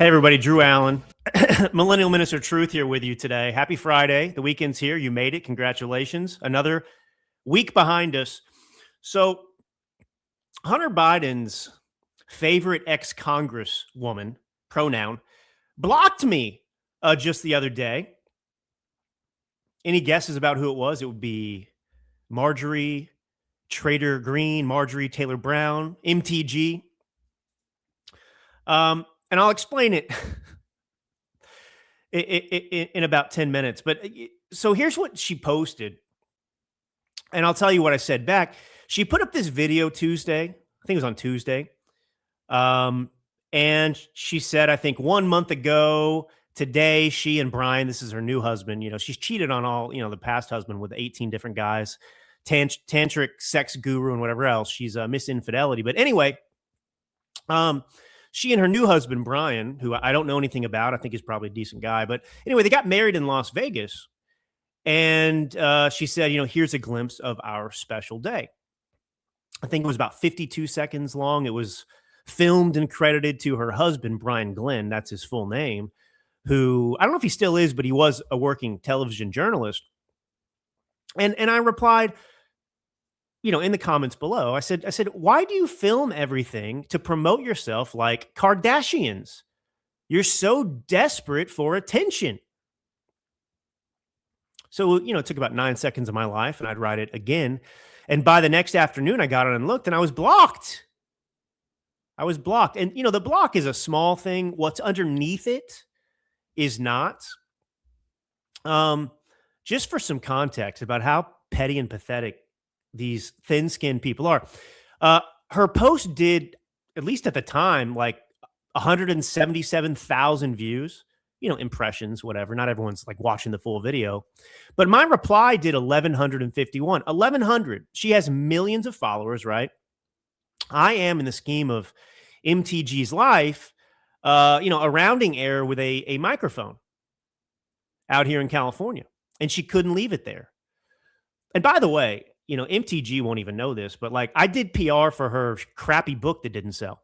Hey, everybody, Drew Allen, Millennial Minister Truth here with you today. Happy Friday. The weekend's here. You made it. Congratulations. Another week behind us. So, Hunter Biden's favorite ex-Congresswoman, pronoun, blocked me just the other day. Any guesses about who it was? It would be Marjorie Trader Green, Marjorie Taylor Brown, MTG. And I'll explain it in about 10 minutes. But so here's what she posted. And I'll tell you what I said back. She put up this video Tuesday. I think it was on Tuesday. And she said, I think 1 month ago today, she and Brian, this is her new husband, she's cheated on all, the past husband with 18 different guys, tantric sex guru and whatever else. She's a Miss Infidelity. But anyway, she and her new husband, Brian, who I don't know anything about, I think he's probably a decent guy. But anyway, they got married in Las Vegas. And she said, here's a glimpse of our special day. I think it was about 52 seconds long. It was filmed and credited to her husband, Brian Glenn. That's his full name, who I don't know if he still is, but he was a working television journalist. And I replied, in the comments below, I said, why do you film everything to promote yourself like Kardashians? You're so desperate for attention. So, it took about 9 seconds of my life and I'd write it again. And by the next afternoon, I got it and looked and I was blocked. And, the block is a small thing. What's underneath it is not. Just for some context about how petty and pathetic these thin-skinned people are. Her post did, at least at the time, like 177,000 views, impressions, whatever. Not everyone's like watching the full video. But my reply did 1,151. 1,100. She has millions of followers, right? I am, in the scheme of MTG's life, a rounding error with a microphone out here in California. And she couldn't leave it there. And by the way, MTG won't even know this, but like I did PR for her crappy book that didn't sell.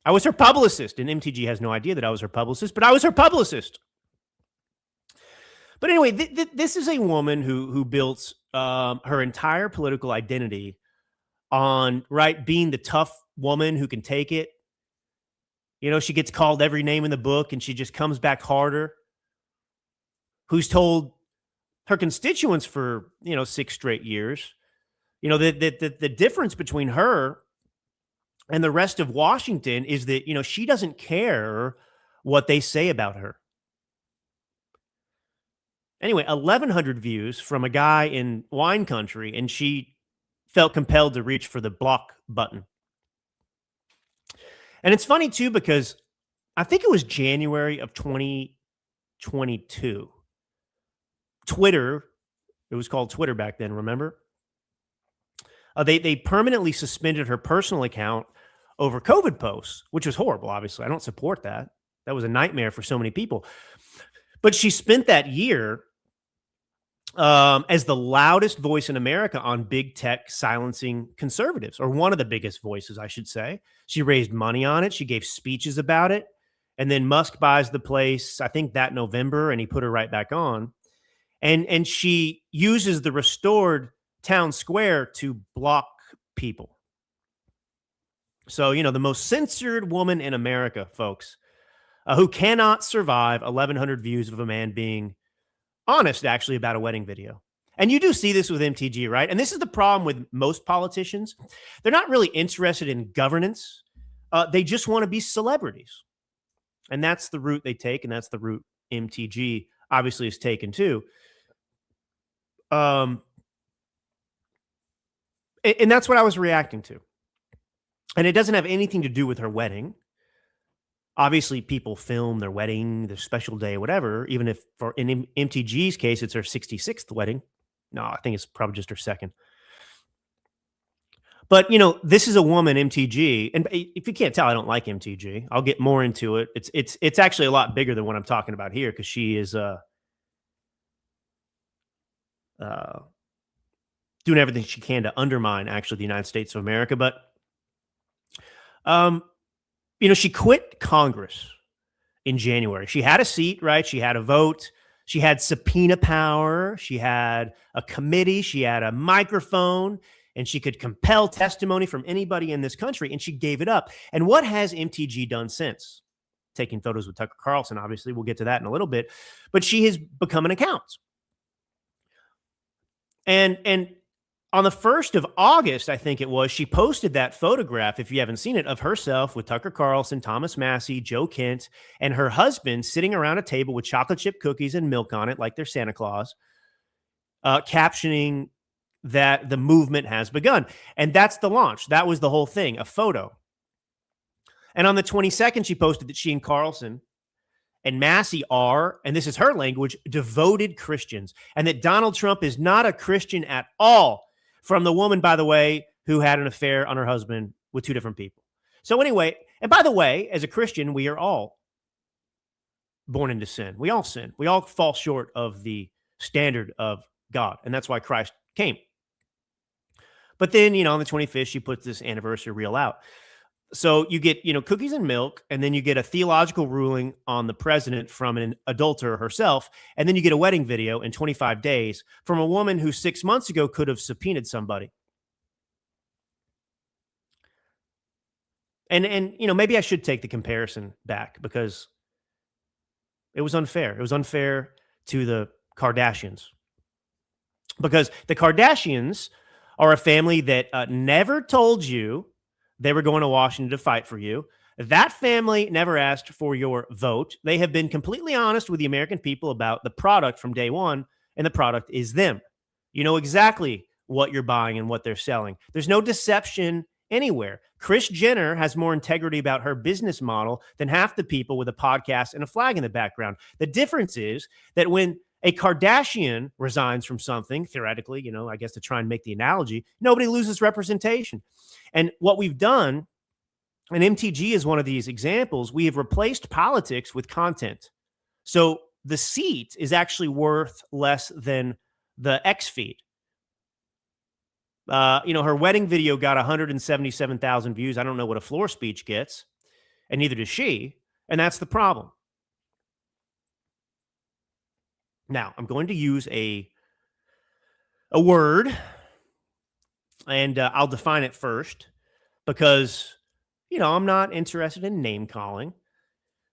I was her publicist, and MTG has no idea that I was her publicist, but I was her publicist. But anyway, this is a woman who built her entire political identity on, being the tough woman who can take it. She gets called every name in the book, and she just comes back harder. Who's told her constituents for, 6 straight years, the difference between her and the rest of Washington is that, she doesn't care what they say about her. Anyway, 1,100 views from a guy in wine country, and she felt compelled to reach for the block button. And it's funny, too, because I think it was January of 2022. Twitter, it was called Twitter back then, remember? They permanently suspended her personal account over COVID posts, which was horrible, obviously. I don't support that. That was a nightmare for so many people. But she spent that year as the loudest voice in America on big tech silencing conservatives, or one of the biggest voices, I should say. She raised money on it. She gave speeches about it. And then Musk buys the place, I think that November, and he put her right back on. And she uses the restored town square to block people. So, the most censored woman in America, folks, who cannot survive 1,100 views of a man being honest, actually, about a wedding video. And you do see this with MTG, right? And this is the problem with most politicians. They're not really interested in governance. They just want to be celebrities. And that's the route they take, and that's the route MTG obviously has taken too. And that's what I was reacting to. And it doesn't have anything to do with her wedding. Obviously, people film their wedding, their special day, whatever, even if in MTG's case, it's her 66th wedding. No, I think it's probably just her second. But, this is a woman, MTG. And if you can't tell, I don't like MTG. I'll get more into it. It's actually a lot bigger than what I'm talking about here, because she is doing everything she can to undermine, actually, the United States of America. But She quit Congress in January. She had a seat, right? She had a vote. She had subpoena power. She had a committee. She had a microphone, and she could compel testimony from anybody in this country, and she gave it up. And what has MTG done since? Taking photos with Tucker Carlson, obviously. We'll get to that in a little bit. But she has become an account. And on the 1st of August, I think it was, she posted that photograph, if you haven't seen it, of herself with Tucker Carlson, Thomas Massey, Joe Kent, and her husband sitting around a table with chocolate chip cookies and milk on it, like they're Santa Claus, captioning that the movement has begun. And that's the launch. That was the whole thing, a photo. And on the 22nd, she posted that she and Carlson and Massey are, and this is her language, devoted Christians, and that Donald Trump is not a Christian at all, from the woman, by the way, who had an affair on her husband with 2 different people. So anyway, and by the way, as a Christian, we are all born into sin. We all sin. We all fall short of the standard of God, and that's why Christ came. But then, on the 25th, she puts this anniversary reel out. So you get, cookies and milk, and then you get a theological ruling on the president from an adulterer herself, and then you get a wedding video in 25 days from a woman who 6 months ago could have subpoenaed somebody. And maybe I should take the comparison back because it was unfair. It was unfair to the Kardashians, because the Kardashians are a family that never told you they were going to Washington to fight for you. That family never asked for your vote. They have been completely honest with the American people about the product from day one, and the product is them. You know exactly what you're buying and what they're selling. There's no deception anywhere. Kris Jenner has more integrity about her business model than half the people with a podcast and a flag in the background. The difference is that when a Kardashian resigns from something, theoretically, I guess to try and make the analogy, nobody loses representation. And what we've done, and MTG is one of these examples, we have replaced politics with content. So the seat is actually worth less than the X feed. Her wedding video got 177,000 views. I don't know what a floor speech gets, and neither does she. And that's the problem. Now, I'm going to use a word, and I'll define it first because, I'm not interested in name calling.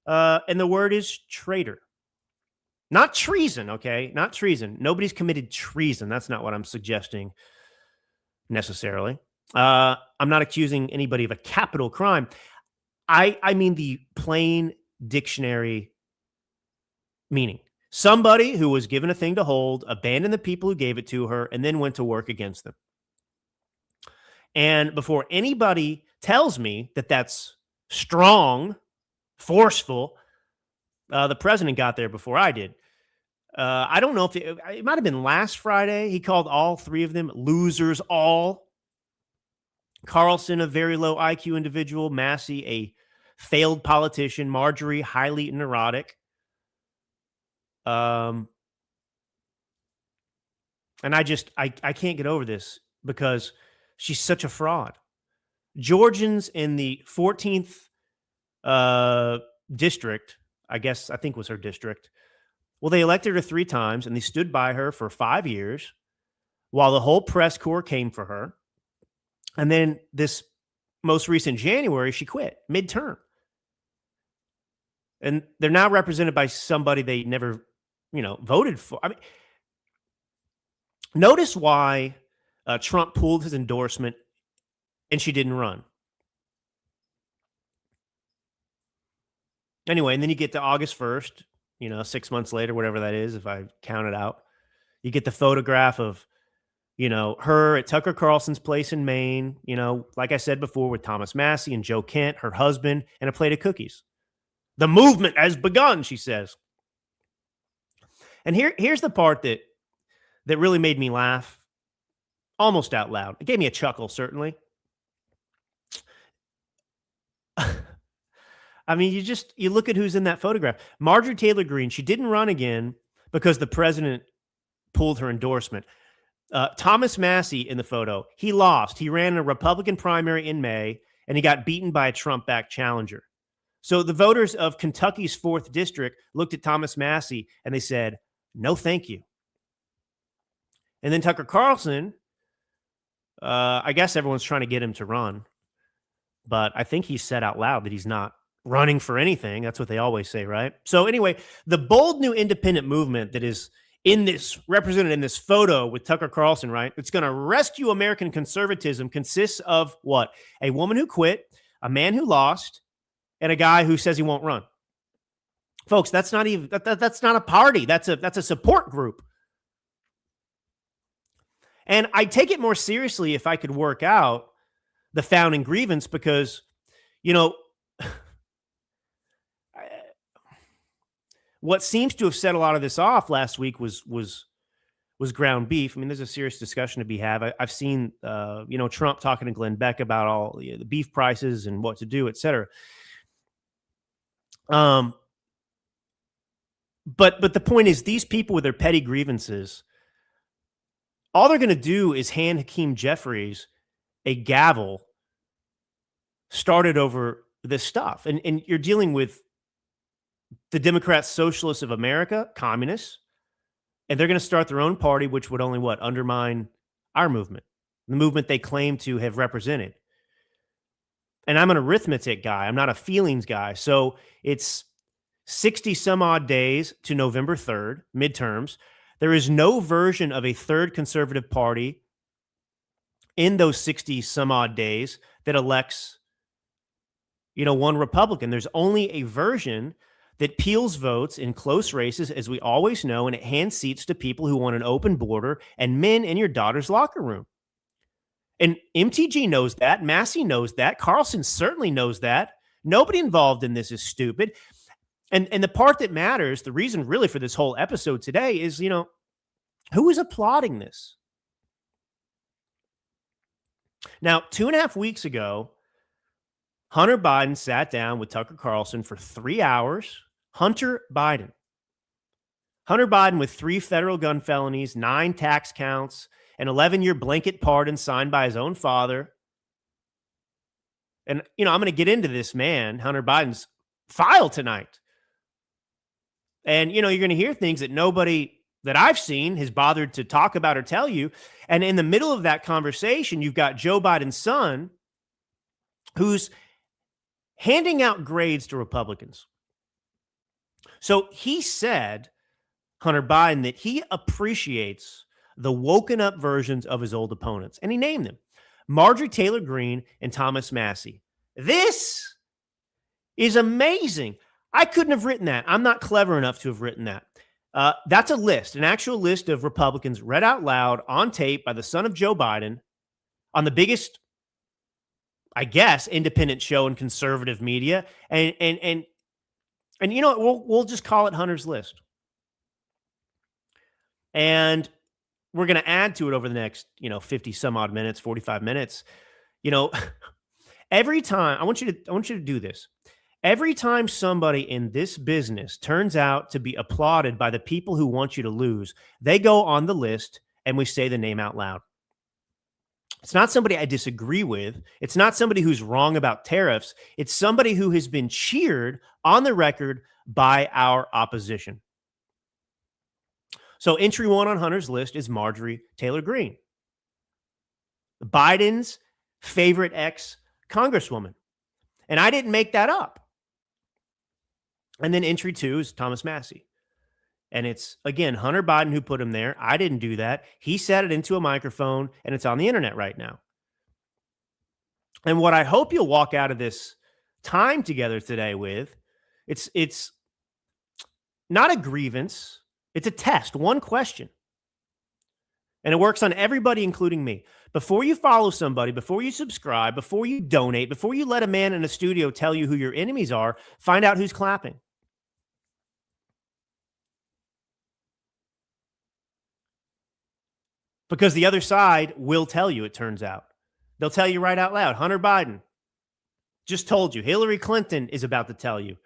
And the word is traitor. Not treason, okay? Not treason. Nobody's committed treason. That's not what I'm suggesting necessarily. I'm not accusing anybody of a capital crime. I mean the plain dictionary meaning. Somebody who was given a thing to hold, abandoned the people who gave it to her, and then went to work against them. And before anybody tells me that that's strong, forceful, the president got there before I did. I don't know if it might have been last Friday. He called all 3 of them losers all. Carlson, a very low IQ individual. Massey, a failed politician. Marjorie, highly neurotic. And I can't get over this because she's such a fraud. Georgians in the 14th district, I think was her district. Well, they elected her 3 times, and they stood by her for 5 years while the whole press corps came for her. And then this most recent January, she quit midterm. And they're now represented by somebody they never, voted for. I mean, notice why Trump pulled his endorsement and she didn't run. Anyway, and then you get to August 1st, 6 months later, whatever that is, if I count it out, you get the photograph of, her at Tucker Carlson's place in Maine, like I said before, with Thomas Massey and Joe Kent, her husband, and a plate of cookies. The movement has begun, she says. And here's the part that really made me laugh almost out loud. It gave me a chuckle, certainly. I mean, you look at who's in that photograph. Marjorie Taylor Greene, she didn't run again because the president pulled her endorsement. Thomas Massey in the photo, he lost. He ran a Republican primary in May, and he got beaten by a Trump-backed challenger. So the voters of Kentucky's 4th district looked at Thomas Massie and they said, no, thank you. And then Tucker Carlson, I guess everyone's trying to get him to run, but I think he said out loud that he's not running for anything. That's what they always say, right? So anyway, the bold new independent movement that is represented in this photo with Tucker Carlson, right? It's going to rescue American conservatism consists of what? A woman who quit, a man who lost, and a guy who says he won't run. Folks, that's not even that's not a party. That's a support group. And I take it more seriously if I could work out the founding grievance because, what seems to have set a lot of this off last week was ground beef. I mean, there's a serious discussion to be had. I've seen, Trump talking to Glenn Beck about all the beef prices and what to do, et cetera. But the point is, these people with their petty grievances, all they're going to do is hand Hakeem Jeffries a gavel started over this stuff. And you're dealing with the Democrats, Socialists of America, communists, and they're going to start their own party, which would only undermine our movement, the movement they claim to have represented. And I'm an arithmetic guy. I'm not a feelings guy. So it's 60 some odd days to November 3rd, midterms. There is no version of a third conservative party in those 60 some odd days that elects, one Republican. There's only a version that peels votes in close races, as we always know, and it hands seats to people who want an open border and men in your daughter's locker room. And MTG knows that. Massie knows that. Carlson certainly knows that. Nobody involved in this is stupid. And the part that matters, the reason really for this whole episode today is, who is applauding this? Now, 2.5 weeks ago, Hunter Biden sat down with Tucker Carlson for 3 hours. Hunter Biden with 3 federal gun felonies, 9 tax counts, an 11-year blanket pardon signed by his own father. And, I'm going to get into this man, Hunter Biden's file tonight. And, you're going to hear things that nobody that I've seen has bothered to talk about or tell you. And in the middle of that conversation, you've got Joe Biden's son, who's handing out grades to Republicans. So he said, Hunter Biden, that he appreciates the woken up versions of his old opponents. And he named them Marjorie Taylor Greene and Thomas Massie. This is amazing. I couldn't have written that. I'm not clever enough to have written that. That's a list, an actual list of Republicans read out loud on tape by the son of Joe Biden on the biggest, I guess, independent show in conservative media. And we'll just call it Hunter's list. And we're going to add to it over the next, 50 some odd minutes, 45 minutes. Every time I want you to do this. Every time somebody in this business turns out to be applauded by the people who want you to lose, they go on the list and we say the name out loud. It's not somebody I disagree with. It's not somebody who's wrong about tariffs. It's somebody who has been cheered on the record by our opposition. So entry 1 on Hunter's list is Marjorie Taylor Greene, Biden's favorite ex-congresswoman. And I didn't make that up. And then entry 2 is Thomas Massie. And it's, again, Hunter Biden who put him there. I didn't do that. He said it into a microphone, and it's on the internet right now. And what I hope you'll walk out of this time together today with, it's not a grievance. It's a test, one question. And it works on everybody, including me. Before you follow somebody, before you subscribe, before you donate, before you let a man in a studio tell you who your enemies are, find out who's clapping. Because the other side will tell you, it turns out. They'll tell you right out loud. Hunter Biden just told you. Hillary Clinton is about to tell you.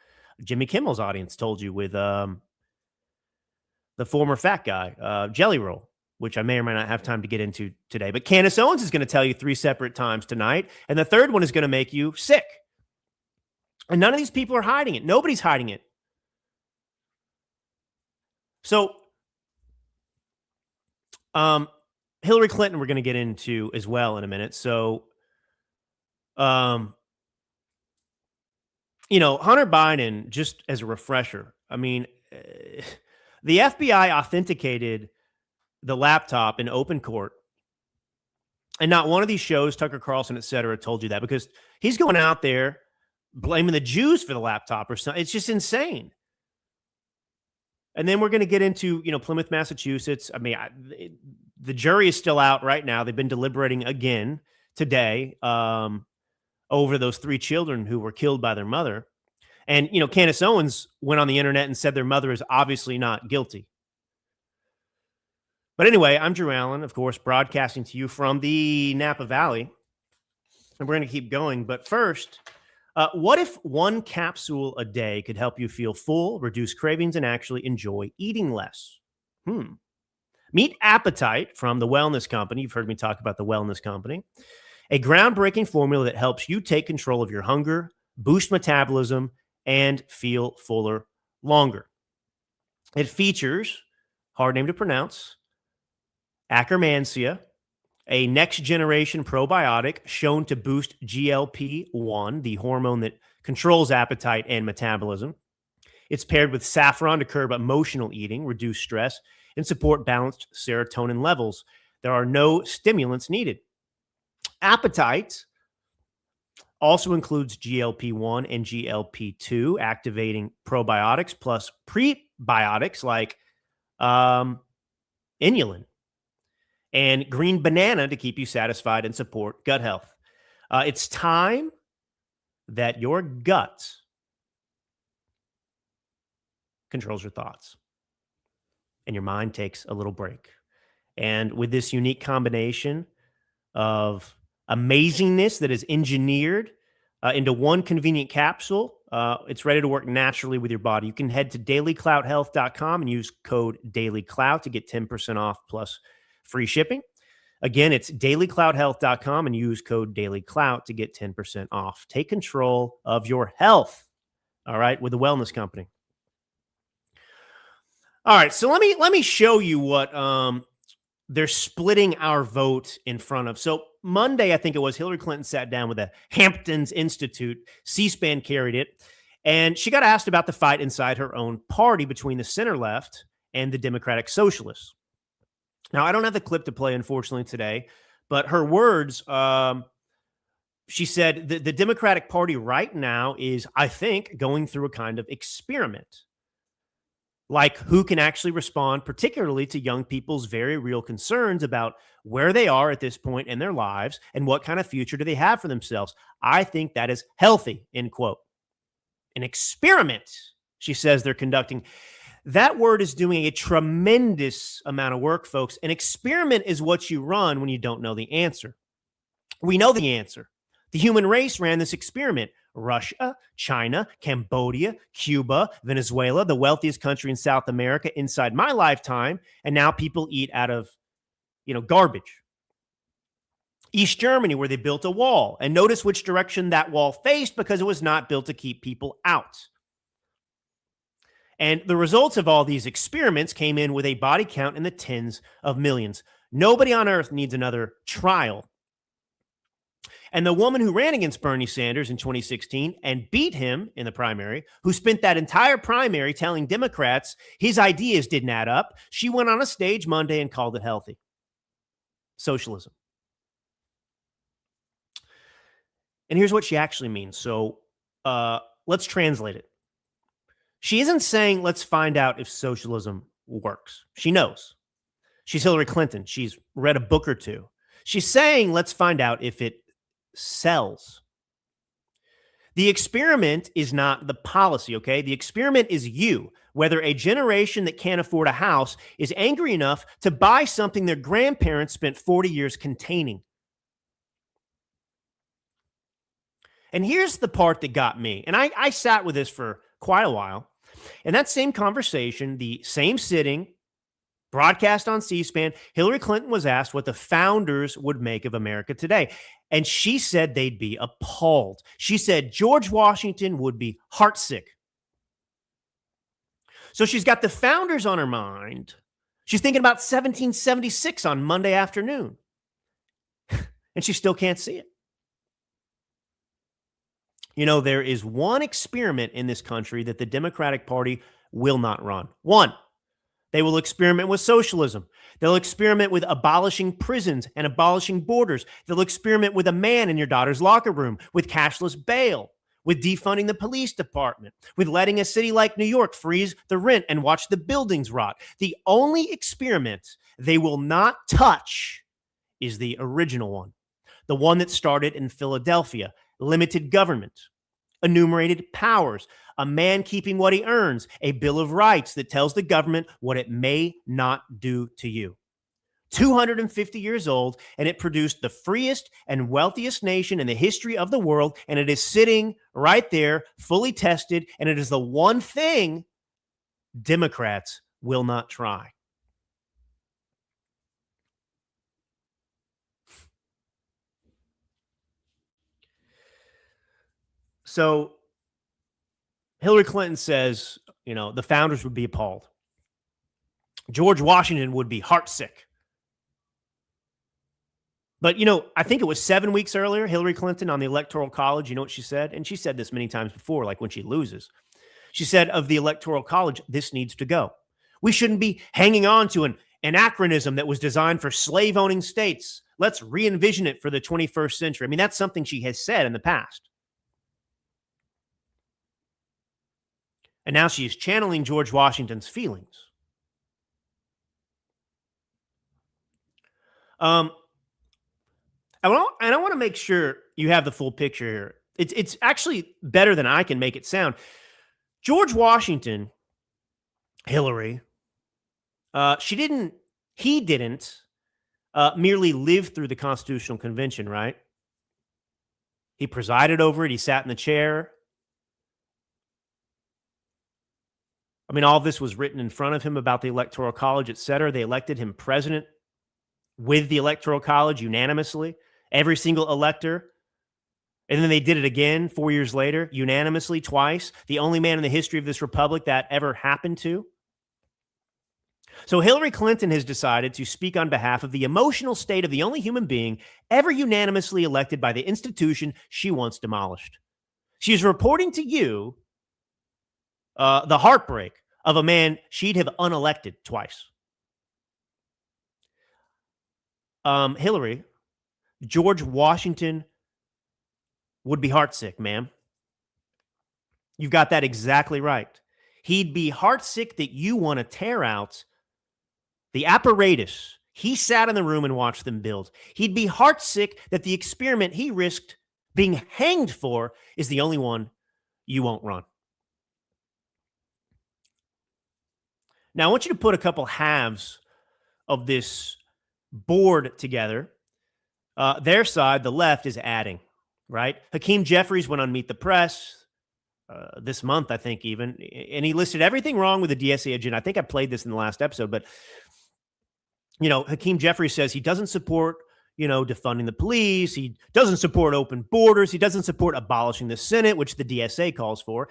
Jimmy Kimmel's audience told you with the former fat guy, Jelly Roll, which I may or may not have time to get into today. But Candace Owens is going to tell you 3 separate times tonight. And the third one is going to make you sick. And none of these people are hiding it. Nobody's hiding it. So, Hillary Clinton, we're going to get into as well in a minute. So, um, Hunter Biden, just as a refresher, I mean, the FBI authenticated the laptop in open court. And not one of these shows, Tucker Carlson, et cetera, told you that, because he's going out there blaming the Jews for the laptop or something. It's just insane. And then we're going to get into, Plymouth, Massachusetts. I mean, the jury is still out right now. They've been deliberating again today over those 3 children who were killed by their mother. And, Candace Owens went on the internet and said their mother is obviously not guilty. But anyway, I'm Drew Allen, of course, broadcasting to you from the Napa Valley. And we're going to keep going. But first, what if one capsule a day could help you feel full, reduce cravings, and actually enjoy eating less? Meet Appetite from the Wellness Company. You've heard me talk about the Wellness Company. A groundbreaking formula that helps you take control of your hunger, boost metabolism, and feel fuller longer. It features, hard name to pronounce, Akkermansia, a next-generation probiotic shown to boost GLP-1, the hormone that controls appetite and metabolism. It's paired with saffron to curb emotional eating, reduce stress, and support balanced serotonin levels. There are no stimulants needed. Appetite also includes GLP-1 and GLP-2, activating probiotics plus prebiotics like inulin and green banana to keep you satisfied and support gut health. It's time that your gut controls your thoughts and your mind takes a little break. And with this unique combination of amazingness that is engineered into one convenient capsule, it's ready to work naturally with your body. You can head to dailyclouthealth.com and use code dailyclout to get 10% off plus free shipping. Again, it's dailyclouthealth.com and use code dailyclout to get 10% off. Take control of your health, all right, with the Wellness Company. All right, so let me show you what they're splitting our vote in front of. So Monday, I think it was, Hillary Clinton sat down with the Hamptons Institute. C-SPAN carried it. And she got asked about the fight inside her own party between the center left and the Democratic Socialists. Now, I don't have the clip to play, unfortunately, today, but her words, she said the Democratic Party right now is, I think, going through a kind of experiment. Like who can actually respond, particularly to young people's very real concerns about where they are at this point in their lives and what kind of future do they have for themselves. I think that is healthy, end quote. An experiment, she says they're conducting. That word is doing a tremendous amount of work, folks. An experiment is what you run when you don't know the answer. We know the answer. The human race ran this experiment. Russia, China, Cambodia, Cuba, Venezuela, the wealthiest country in South America inside my lifetime, and now people eat out of, garbage. East Germany, where they built a wall, and notice which direction that wall faced because it was not built to keep people out. And the results of all these experiments came in with a body count in the tens of millions. Nobody on earth needs another trial. And the woman who ran against Bernie Sanders in 2016 and beat him in the primary, who spent that entire primary telling Democrats his ideas didn't add up, she went on a stage Monday and called it healthy. Socialism. And here's what she actually means. So let's translate it. She isn't saying, let's find out if socialism works. She knows. She's Hillary Clinton. She's read a book or two. She's saying, let's find out if it sells. The experiment is not the policy, okay? The experiment is you, whether a generation that can't afford a house is angry enough to buy something their grandparents spent 40 years containing. And here's the part that got me. And I sat with this for quite a while. In that same conversation, the same sitting, broadcast on C-SPAN. Hillary Clinton was asked what the founders would make of America today. And she said they'd be appalled. She said George Washington would be heartsick. So she's got the founders on her mind. She's thinking about 1776 on Monday afternoon. And she still can't see it. You know, there is one experiment in this country that the Democratic Party will not run. One, they will experiment with socialism. They'll experiment with abolishing prisons and abolishing borders. They'll experiment with a man in your daughter's locker room, with cashless bail, with defunding the police department, with letting a city like New York freeze the rent and watch the buildings rot. The only experiment they will not touch is the original one, the one that started in Philadelphia: limited government, enumerated powers, a man keeping what he earns, a Bill of Rights that tells the government what it may not do to you. 250 years old, and it produced the freest and wealthiest nation in the history of the world, and it is sitting right there, fully tested, and it is the one thing Democrats will not try. So Hillary Clinton says, you know, the founders would be appalled. George Washington would be heartsick. But, you know, I think it was 7 weeks earlier, Hillary Clinton on the Electoral College, you know what she said? And she said this many times before, like when she loses. She said of the Electoral College, this needs to go. We shouldn't be hanging on to an anachronism that was designed for slave-owning states. Let's re-envision it for the 21st century. I mean, that's something she has said in the past. And now she is channeling George Washington's feelings. And I want to make sure you have the full picture here. It's actually better than I can make it sound. George Washington, Hillary, he didn't merely live through the Constitutional Convention, right? He presided over it. He sat in the chair. I mean, all of this was written in front of him about the Electoral College, et cetera. They elected him president with the Electoral College unanimously, every single elector. And then they did it again 4 years later, unanimously twice. The only man in the history of this republic that ever happened to. So Hillary Clinton has decided to speak on behalf of the emotional state of the only human being ever unanimously elected by the institution she wants demolished. She is reporting to you the heartbreak of a man she'd have unelected twice. Hillary, George Washington would be heartsick, ma'am. You've got that exactly right. He'd be heartsick that you want to tear out the apparatus he sat in the room and watched them build. He'd be heartsick that the experiment he risked being hanged for is the only one you won't run. Now, I want you to put a couple halves of this board together. Their side, the left, is adding, right? Hakeem Jeffries went on Meet the Press this month, I think even, and he listed everything wrong with the DSA agenda. I think I played this in the last episode, but, you know, Hakeem Jeffries says he doesn't support, you know, defunding the police. He doesn't support open borders. He doesn't support abolishing the Senate, which the DSA calls for.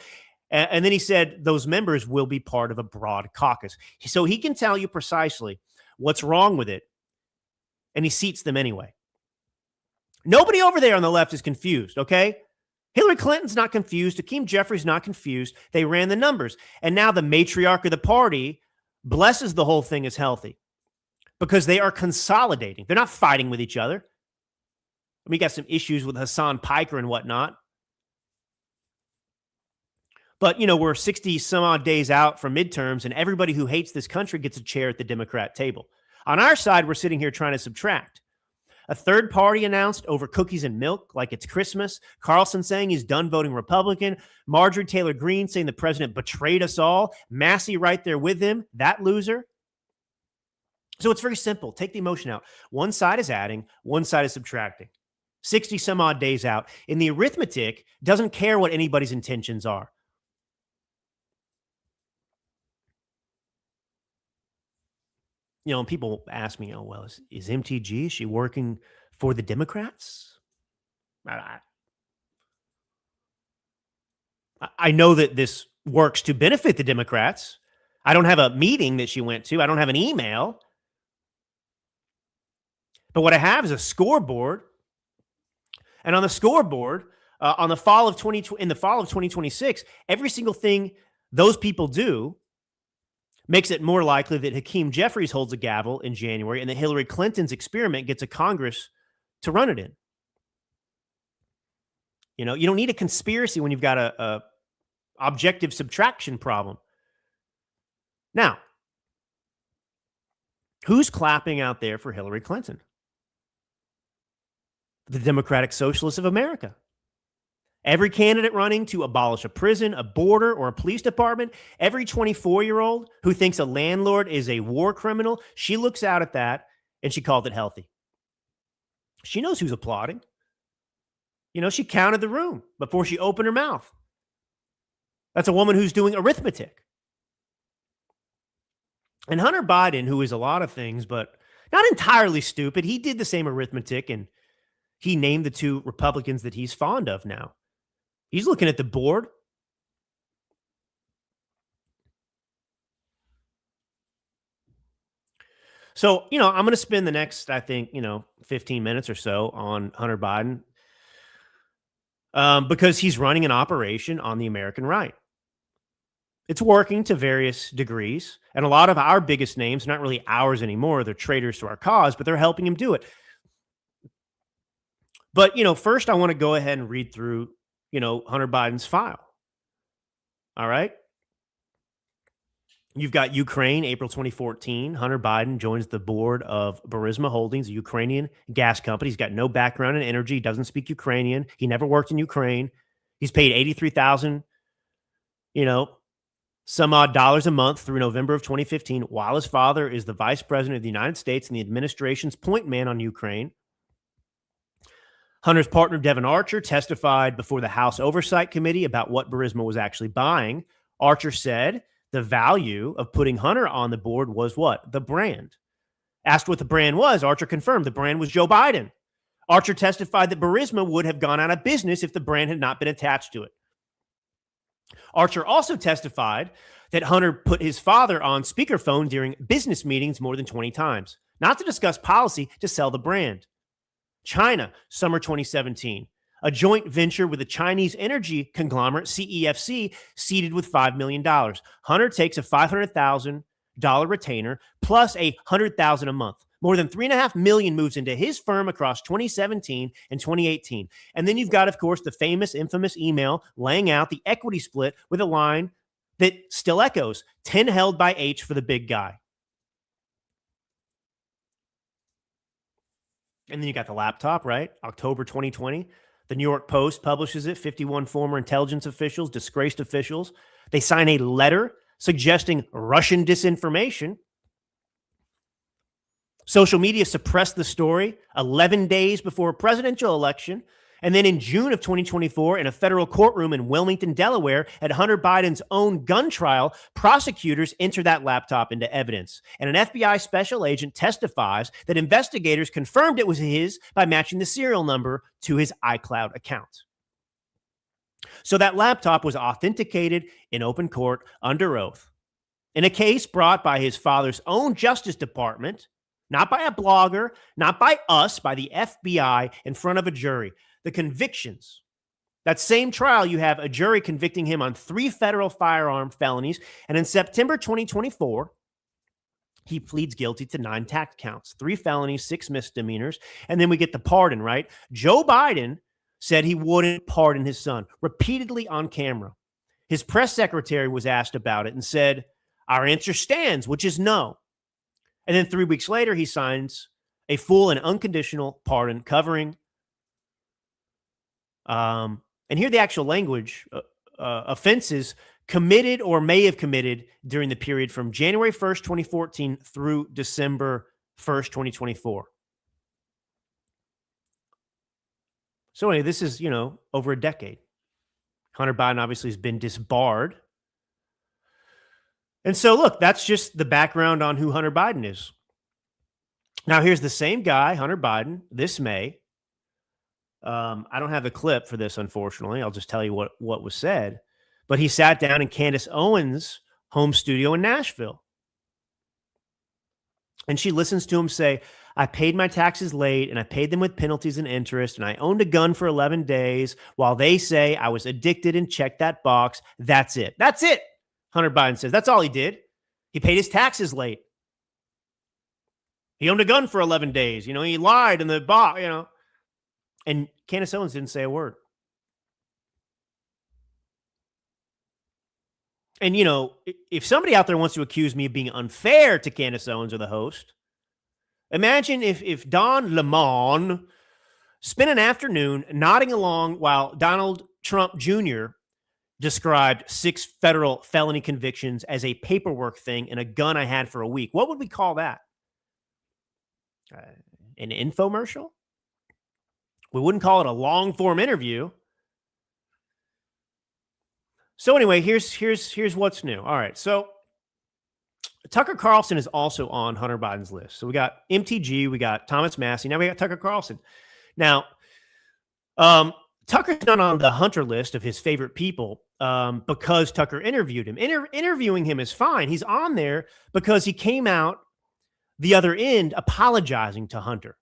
And then he said those members will be part of a broad caucus. So he can tell you precisely what's wrong with it, and he seats them anyway. Nobody over there on the left is confused, okay? Hillary Clinton's not confused. Hakeem Jeffries not confused. They ran the numbers. And now the matriarch of the party blesses the whole thing as healthy because they are consolidating. They're not fighting with each other. We got some issues with Hassan Piker and whatnot. But, you know, we're 60 some odd days out from midterms, and everybody who hates this country gets a chair at the Democrat table. On our side, we're sitting here trying to subtract. A third party announced over cookies and milk like it's Christmas. Carlson saying he's done voting Republican. Marjorie Taylor Greene saying the president betrayed us all. Massey right there with him, that loser. So it's very simple. Take the emotion out. One side is adding, one side is subtracting. 60 some odd days out. And the arithmetic doesn't care what anybody's intentions are. And people ask me, oh, well, is MTG, is she working for the Democrats? I, I know that this works to benefit the Democrats. I don't have a meeting that she went to. I don't have an email. But what I have is a scoreboard. And on the scoreboard, in the fall of 2026, every single thing those people do makes it more likely that Hakeem Jeffries holds a gavel in January and that Hillary Clinton's experiment gets a Congress to run it in. You don't need a conspiracy when you've got a objective subtraction problem. Now, who's clapping out there for Hillary Clinton? The Democratic Socialists of America. Every candidate running to abolish a prison, a border, or a police department, every 24-year-old who thinks a landlord is a war criminal, she looks out at that and she called it healthy. She knows who's applauding. She counted the room before she opened her mouth. That's a woman who's doing arithmetic. And Hunter Biden, who is a lot of things, but not entirely stupid, he did the same arithmetic and he named the two Republicans that he's fond of now. He's looking at the board. So, I'm going to spend the next, I think, 15 minutes or so on Hunter Biden because he's running an operation on the American right. It's working to various degrees. And a lot of our biggest names, not really ours anymore, they're traitors to our cause, but they're helping him do it. But, first I want to go ahead and read through, Hunter Biden's file. All right. You've got Ukraine, April 2014. Hunter Biden joins the board of Burisma Holdings, a Ukrainian gas company. He's got no background in energy, doesn't speak Ukrainian. He never worked in Ukraine. He's paid $83,000, some odd dollars a month through November of 2015, while his father is the vice president of the United States and the administration's point man on Ukraine. Hunter's partner, Devin Archer, testified before the House Oversight Committee about what Burisma was actually buying. Archer said the value of putting Hunter on the board was what? The brand. Asked what the brand was, Archer confirmed the brand was Joe Biden. Archer testified that Burisma would have gone out of business if the brand had not been attached to it. Archer also testified that Hunter put his father on speakerphone during business meetings more than 20 times, not to discuss policy, to sell the brand. China, summer 2017, a joint venture with a Chinese energy conglomerate, CEFC, seeded with $5 million. Hunter takes a $500,000 retainer plus $100,000 a month. More than $3.5 million moves into his firm across 2017 and 2018. And then you've got, of course, the famous, infamous email laying out the equity split with a line that still echoes, 10 held by H for the big guy. And then you got the laptop, right? October 2020. The New York Post publishes it. 51 former intelligence officials, disgraced officials. They sign a letter suggesting Russian disinformation. Social media suppressed the story 11 days before a presidential election. And then in June of 2024, in a federal courtroom in Wilmington, Delaware, at Hunter Biden's own gun trial, prosecutors enter that laptop into evidence. And an FBI special agent testifies that investigators confirmed it was his by matching the serial number to his iCloud account. So that laptop was authenticated in open court under oath in a case brought by his father's own Justice Department, not by a blogger, not by us, by the FBI in front of a jury. The convictions, that same trial, you have a jury convicting him on 3 federal firearm felonies. And in September 2024, he pleads guilty to 9 tax counts, 3 felonies, 6 misdemeanors. And then we get the pardon, right? Joe Biden said he wouldn't pardon his son repeatedly on camera. His press secretary was asked about it and said, our answer stands, which is no. And then 3 weeks later, he signs a full and unconditional pardon covering and here the actual language, offenses committed or may have committed during the period from January 1st, 2014 through December 1st, 2024. So anyway, this is, over a decade. Hunter Biden obviously has been disbarred. And so look, that's just the background on who Hunter Biden is. Now, here's the same guy, Hunter Biden, this May. I don't have the clip for this, unfortunately. I'll just tell you what was said. But he sat down in Candace Owens' home studio in Nashville. And she listens to him say, I paid my taxes late and I paid them with penalties and interest. And I owned a gun for 11 days while they say I was addicted and checked that box. That's it. That's it. Hunter Biden says that's all he did. He paid his taxes late. He owned a gun for 11 days. He lied in the box, And Candace Owens didn't say a word. And, if somebody out there wants to accuse me of being unfair to Candace Owens or the host, imagine if Don Lemon spent an afternoon nodding along while Donald Trump Jr. described 6 federal felony convictions as a paperwork thing and a gun I had for a week. What would we call that? An infomercial? We wouldn't call it a long-form interview. So anyway, here's what's new. All right, so Tucker Carlson is also on Hunter Biden's list. So we got MTG, we got Thomas Massey, now we got Tucker Carlson. Now, Tucker's not on the Hunter list of his favorite people because Tucker interviewed him. Interviewing him is fine. He's on there because he came out the other end apologizing to Hunter.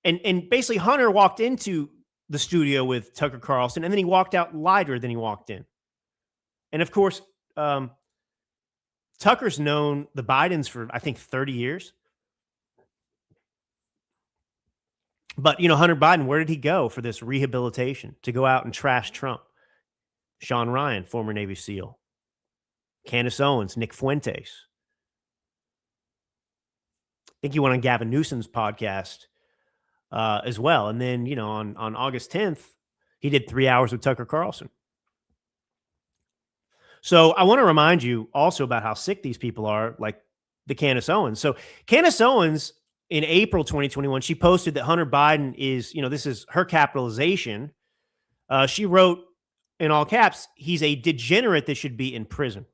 And basically Hunter walked into the studio with Tucker Carlson, and then he walked out lighter than he walked in. And of course, Tucker's known the Bidens for, I think, 30 years. But, Hunter Biden, where did he go for this rehabilitation? To go out and trash Trump. Sean Ryan, former Navy SEAL. Candace Owens, Nick Fuentes. I think he went on Gavin Newsom's podcast as well. And then, on August 10th, he did 3 hours with Tucker Carlson. So I want to remind you also about how sick these people are, like the Candace Owens. So Candace Owens, in April 2021, she posted that Hunter Biden is, this is her capitalization. She wrote in all caps, he's a degenerate that should be in prison.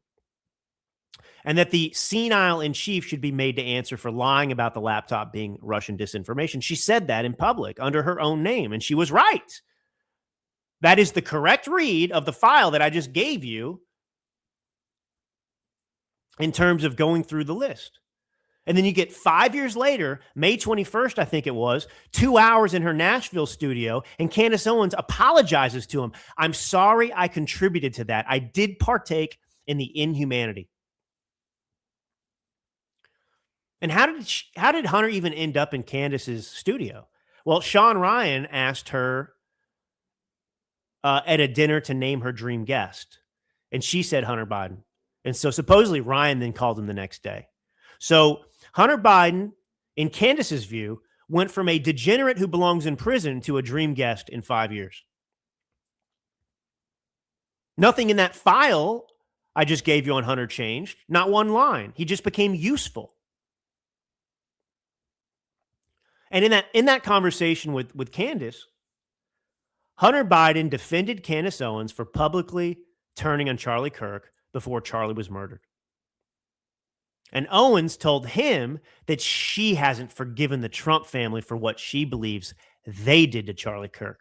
And that the senile in chief should be made to answer for lying about the laptop being Russian disinformation. She said that in public under her own name, and she was right. That is the correct read of the file that I just gave you in terms of going through the list. And then you get 5 years later, May 21st, I think it was, 2 hours in her Nashville studio, and Candace Owens apologizes to him. I'm sorry I contributed to that. I did partake in the inhumanity. And how did Hunter even end up in Candace's studio? Well, Sean Ryan asked her at a dinner to name her dream guest. And she said Hunter Biden. And so supposedly Ryan then called him the next day. So Hunter Biden, in Candace's view, went from a degenerate who belongs in prison to a dream guest in 5 years. Nothing in that file I just gave you on Hunter changed. Not one line. He just became useful. And in that conversation with Candace, Hunter Biden defended Candace Owens for publicly turning on Charlie Kirk before Charlie was murdered. And Owens told him that she hasn't forgiven the Trump family for what she believes they did to Charlie Kirk.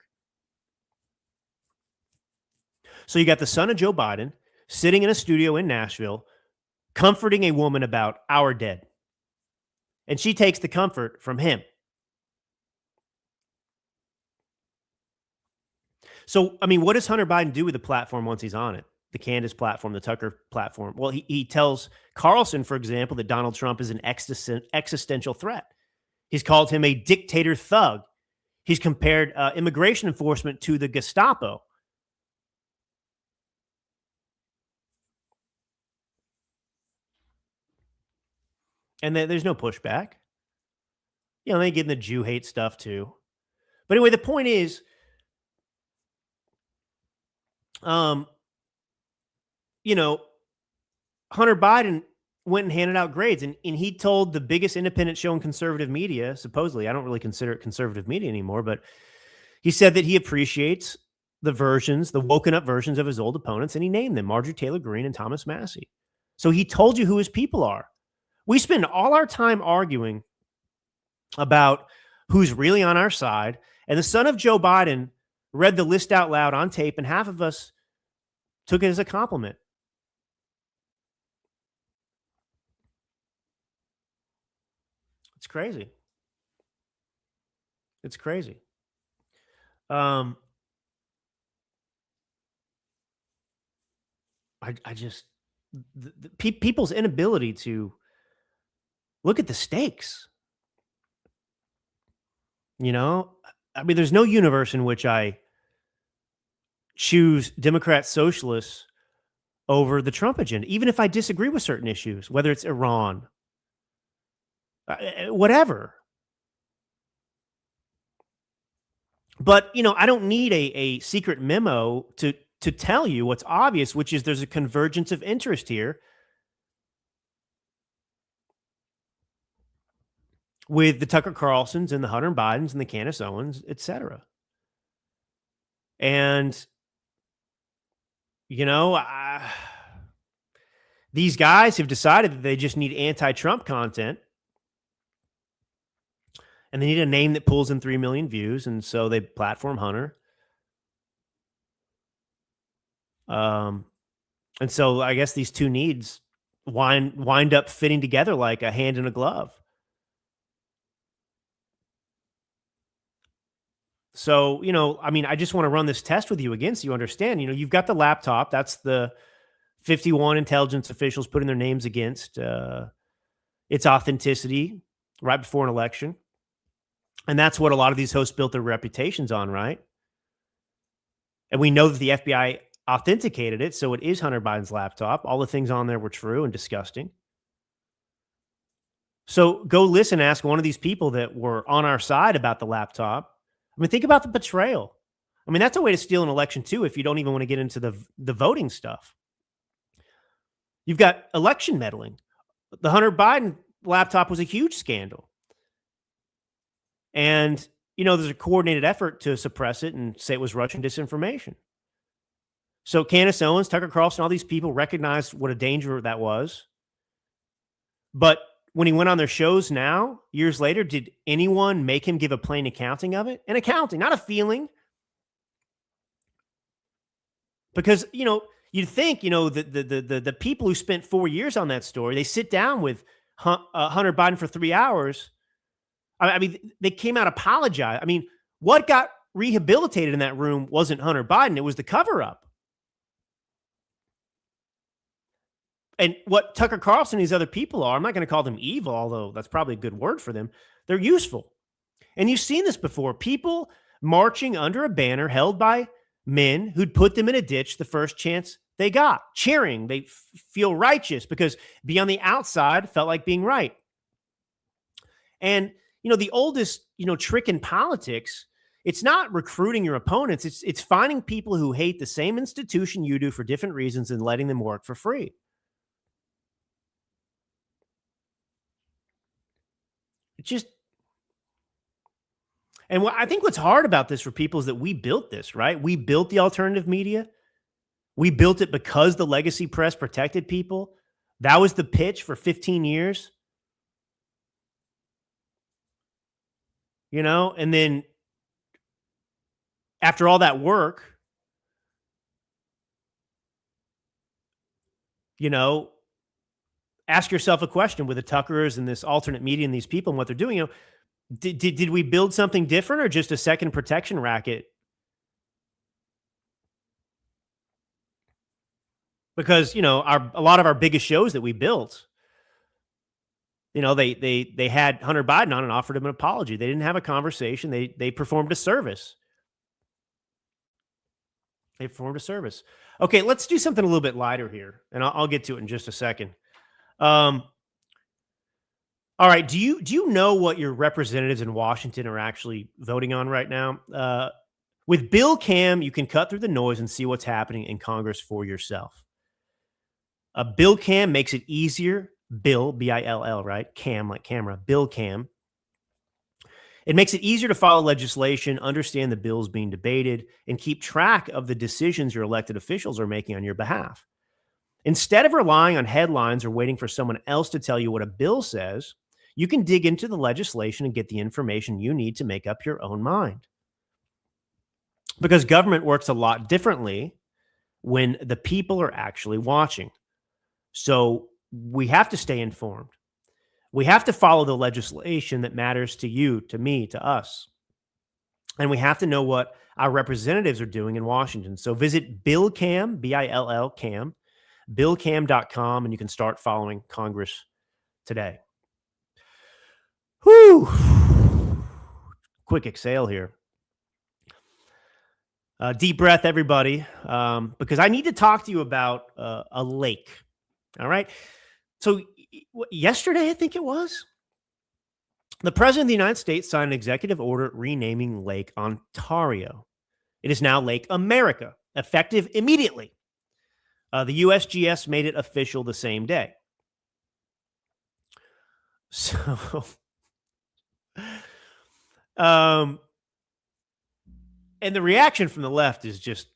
So you got the son of Joe Biden sitting in a studio in Nashville, comforting a woman about our dead. And she takes the comfort from him. So, I mean, what does Hunter Biden do with the platform once he's on it? The Candace platform, the Tucker platform. Well, he tells Carlson, for example, that Donald Trump is an existential threat. He's called him a dictator thug. He's compared immigration enforcement to the Gestapo. And there's no pushback. They get in the Jew hate stuff too. But anyway, the point is, Hunter Biden went and handed out grades, and he told the biggest independent show in conservative media, supposedly, I don't really consider it conservative media anymore, but he said that he appreciates the woken up versions of his old opponents, and he named them Marjorie Taylor Greene and Thomas Massey. So he told you who his people are. We spend all our time arguing about who's really on our side. And the son of Joe Biden read the list out loud on tape, and half of us took it as a compliment. It's crazy. It's crazy. Um, I just people's inability to look at the stakes. You know, I mean, there's no universe in which I choose Democrat socialists over the Trump agenda, even if I disagree with certain issues, whether it's Iran, whatever. But I don't need a secret memo to tell you what's obvious, which is there's a convergence of interest here with the Tucker Carlsons and the Hunter Bidens and the Candace Owens, et cetera. And, these guys have decided that they just need anti-Trump content and they need a name that pulls in 3 million views. And so they platform Hunter. And so I guess these two needs wind up fitting together like a hand in a glove. So, I just want to run this test with you again so you understand. You've got the laptop. That's the 51 intelligence officials putting their names against its authenticity right before an election. And that's what a lot of these hosts built their reputations on, right? And we know that the FBI authenticated it, so it is Hunter Biden's laptop. All the things on there were true and disgusting. So go listen, ask one of these people that were on our side about the laptop. I mean, think about the betrayal. I mean, that's a way to steal an election too, if you don't even want to get into the voting stuff. You've got election meddling. The Hunter Biden laptop was a huge scandal. And, there's a coordinated effort to suppress it and say it was Russian disinformation. So Candace Owens, Tucker Carlson, all these people recognized what a danger that was. But when he went on their shows now, years later, did anyone make him give a plain accounting of it? An accounting, not a feeling. Because, you'd think, the people who spent 4 years on that story, they sit down with Hunter Biden for 3 hours. I mean, they came out apologize. I mean, what got rehabilitated in that room wasn't Hunter Biden. It was the cover-up. And what Tucker Carlson and these other people are, I'm not going to call them evil, although that's probably a good word for them. They're useful. And you've seen this before. People marching under a banner held by men who'd put them in a ditch the first chance they got, cheering. They feel righteous because being on the outside felt like being right. And, the oldest, trick in politics, it's not recruiting your opponents. It's finding people who hate the same institution you do for different reasons and letting them work for free. And I think what's hard about this for people is that we built this, right? We built the alternative media. We built it because the legacy press protected people. That was the pitch for 15 years. And then after all that work, ask yourself a question with the Tuckers and this alternate media and these people and what they're doing. Did we build something different or just a second protection racket? Because, a lot of our biggest shows that we built, they had Hunter Biden on and offered him an apology. They didn't have a conversation. They performed a service. They performed a service. Okay, let's do something a little bit lighter here, and I'll get to it in just a second. All right, do you know what your representatives in Washington are actually voting on right now? With Bill Cam, you can cut through the noise and see what's happening in Congress for yourself. Bill Cam makes it easier. Bill, B-I-L-L, right? Cam, like camera. Bill Cam. It makes it easier to follow legislation, understand the bills being debated, and keep track of the decisions your elected officials are making on your behalf. Instead of relying on headlines or waiting for someone else to tell you what a bill says, you can dig into the legislation and get the information you need to make up your own mind. Because government works a lot differently when the people are actually watching. So we have to stay informed. We have to follow the legislation that matters to you, to me, to us. And we have to know what our representatives are doing in Washington. So visit BillCam, B-I-L-L, Cam, BillCam.com, and you can start following Congress today. Whew. Quick exhale here. Deep breath, everybody, because I need to talk to you about a lake. All right. So yesterday, I think it was, the president of the United States signed an executive order renaming Lake Ontario. It is now Lake America, effective immediately. The USGS made it official the same day. So, and the reaction from the left is just,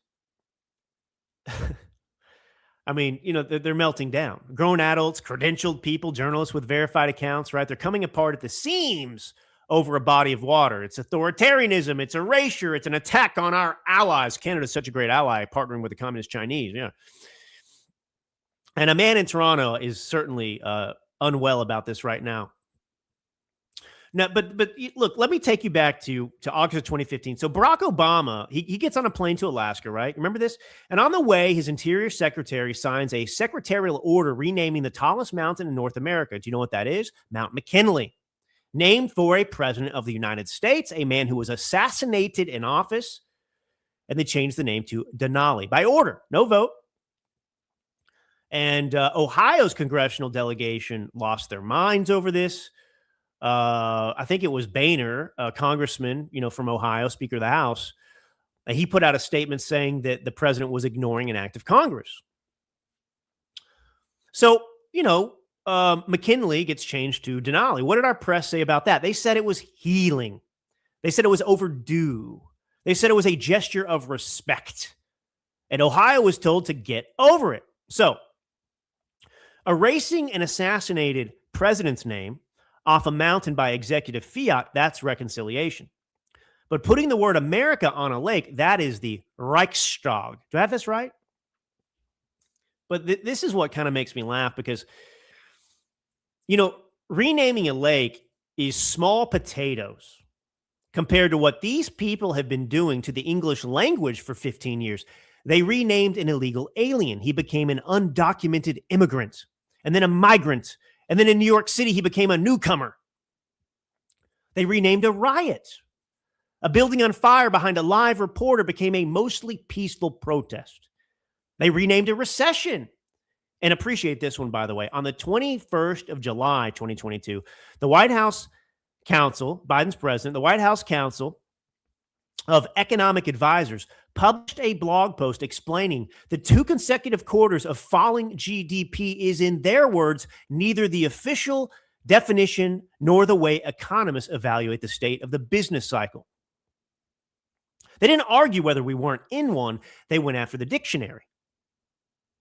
I mean, you know, they're melting down. Grown adults, credentialed people, journalists with verified accounts, right? They're coming apart at the seams over a body of water. It's authoritarianism. It's erasure. It's an attack on our allies. Canada's such a great ally, partnering with the communist Chinese. Yeah. And a man in Toronto is certainly unwell about this right now. Now, but look, let me take you back to August of 2015. So Barack Obama, he gets on a plane to Alaska, right? Remember this? And on the way, his interior secretary signs a secretarial order renaming the tallest mountain in North America. Do you know what that is? Mount McKinley, named for a president of the United States, a man who was assassinated in office. And they changed the name to Denali by order, no vote. And Ohio's congressional delegation lost their minds over this. I think it was Boehner, a congressman, you know, from Ohio, Speaker of the House. And he put out a statement saying that the president was ignoring an act of Congress. So, you know, McKinley gets changed to Denali. What did our press say about that? They said it was healing. They said it was overdue. They said it was a gesture of respect. And Ohio was told to get over it. So, erasing an assassinated president's name off a mountain by executive fiat, that's reconciliation. But putting the word America on a lake, that is the Reichstag. Do I have this right? But this is what kind of makes me laugh because, you know, renaming a lake is small potatoes compared to what these people have been doing to the English language for 15 years. They renamed an illegal alien. He became an undocumented immigrant and then a migrant. And then in New York City, he became a newcomer. They renamed a riot. A building on fire behind a live reporter became a mostly peaceful protest. They renamed a recession. And appreciate this one, by the way. On the 21st of July, 2022, the White House Council, Biden's president, the White House Council of Economic Advisors published a blog post explaining the 2 consecutive quarters of falling GDP is, in their words, neither the official definition nor the way economists evaluate the state of the business cycle. They didn't argue whether we weren't in one. They went after the dictionary.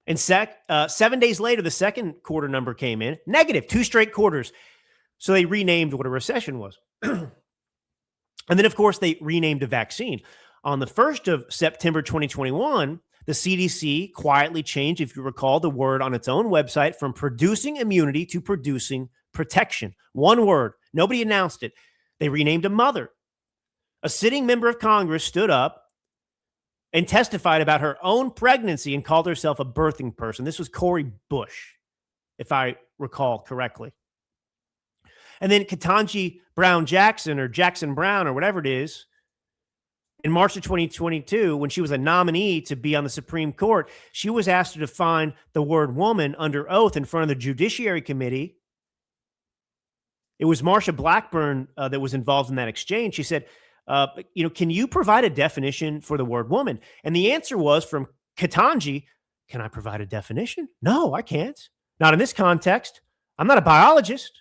And 7 days later, the second quarter number came in, negative, 2 straight quarters. So they renamed what a recession was. And then, of course, they renamed a vaccine. On the 1st of September 2021, the CDC quietly changed, if you recall, the word on its own website from producing immunity to producing protection. One word. Nobody announced it. They renamed a mother. A sitting member of Congress stood up and testified about her own pregnancy and called herself a birthing person. This was Cori Bush, if I recall correctly. And then Ketanji Brown Jackson, or Jackson Brown, or whatever it is, in March of 2022, when she was a nominee to be on the Supreme Court, she was asked to define the word woman under oath in front of the Judiciary Committee. It was Marsha Blackburn that was involved in that exchange. She said, can you provide a definition for the word woman? And the answer was from Ketanji, can I provide a definition? No, I can't. Not in this context. I'm not a biologist.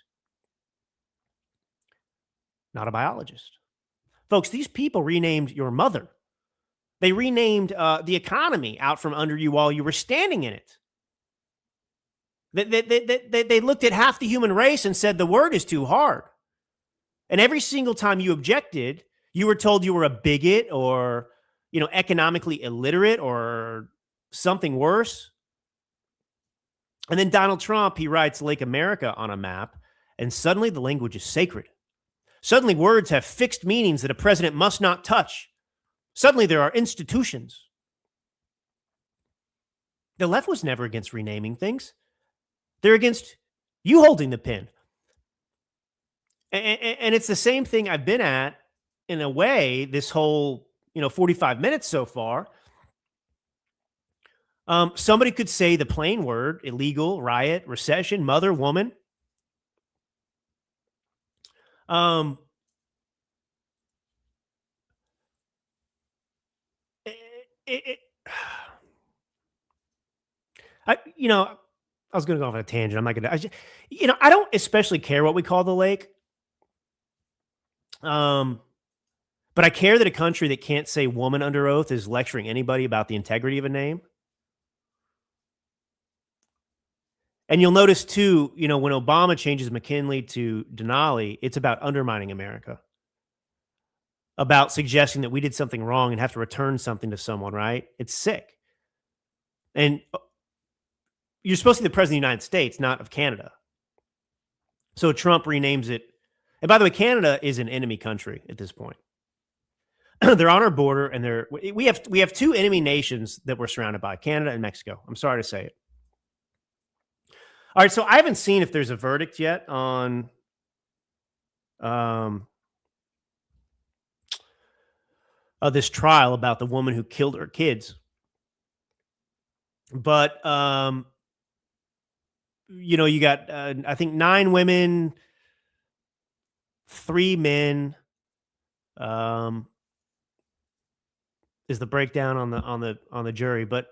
Not a biologist. Folks, these people renamed your mother. They renamed the economy out from under you while you were standing in it. They looked at half the human race and said the word is too hard. And every single time you objected, you were told you were a bigot or, economically illiterate or something worse. And then Donald Trump, he writes Lake America on a map, and suddenly the language is sacred. Suddenly words have fixed meanings that a president must not touch. Suddenly there are institutions. The left was never against renaming things. They're against you holding the pen. And it's the same thing I've been at in a way this whole, 45 minutes so far. Somebody could say the plain word, illegal, riot, recession, mother, woman. I was going to go off on a tangent. I'm not going to, I don't especially care what we call the lake. But I care that a country that can't say woman under oath is lecturing anybody about the integrity of a name. And you'll notice too, when Obama changes McKinley to Denali, it's about undermining America, about suggesting that we did something wrong and have to return something to someone, right? It's sick. And you're supposed to be the president of the United States, not of Canada. So Trump renames it. And by the way, Canada is an enemy country at this point. They're on our border, and we have two enemy nations that we're surrounded by, Canada and Mexico. I'm sorry to say it. All right, so I haven't seen if there's a verdict yet on this trial about the woman who killed her kids. But you got I think 9 women, 3 men. Is the breakdown on the jury, but